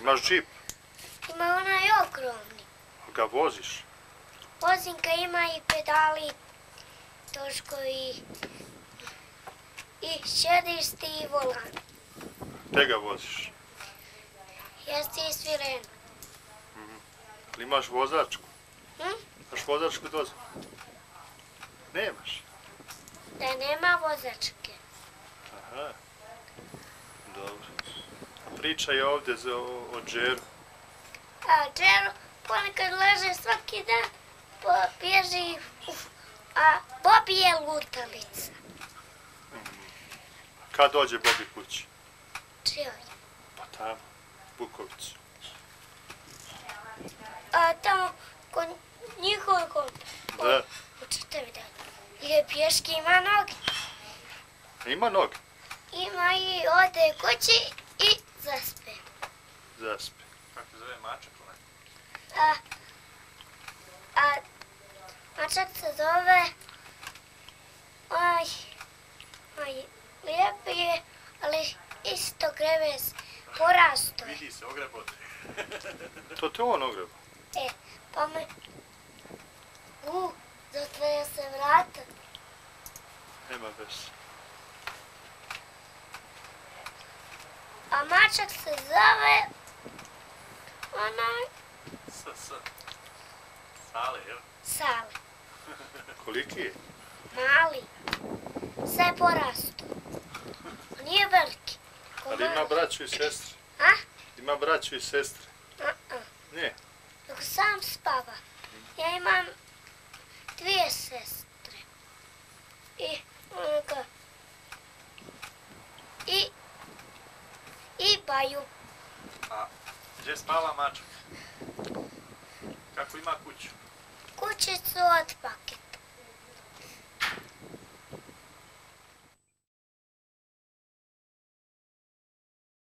Imaš džip? Ima onaj ogromni. Ga voziš? Vozim ga, ima i pedali, točkovi i sjedište i volan. Te ga voziš? Jeste i svirenu. Ali imaš vozačku? Hm? Imaš vozačku dozvolu? Nemaš? Da nema vozačke. Aha. Dobro. Pričaj ovdje o Džeru. A Džero ponekad leže svaki dan, bježi, a Bobi je lutalica. Kad dođe Bobi kući? Čijoj? Pa tamo, Bukovicu. A tamo, kod njihove kompe. Da. Hoćete vidjeti? Ide pješke, ima noge. Ima noge? Ima i ode kući i zaspe. Zaspe. Kako se zove mačak? A mačak se zove, lijepi je, ali isto greves, porasto je. Vidi se, ogrebote. To te on ogreba? Pa me, zatvorio se vrata. Nema veze. A mačak se zove, Sale, jel? Sale. Koliki je? Mali. Sve porasto. Nije veliki. Ali ima braću i sestre? A? Ima braću i sestre? Ne. Dok sam spava. Ja imam 2 sestre. I baju. A gdje spava mačak? Kako ima kuću? Kućicu od paketa.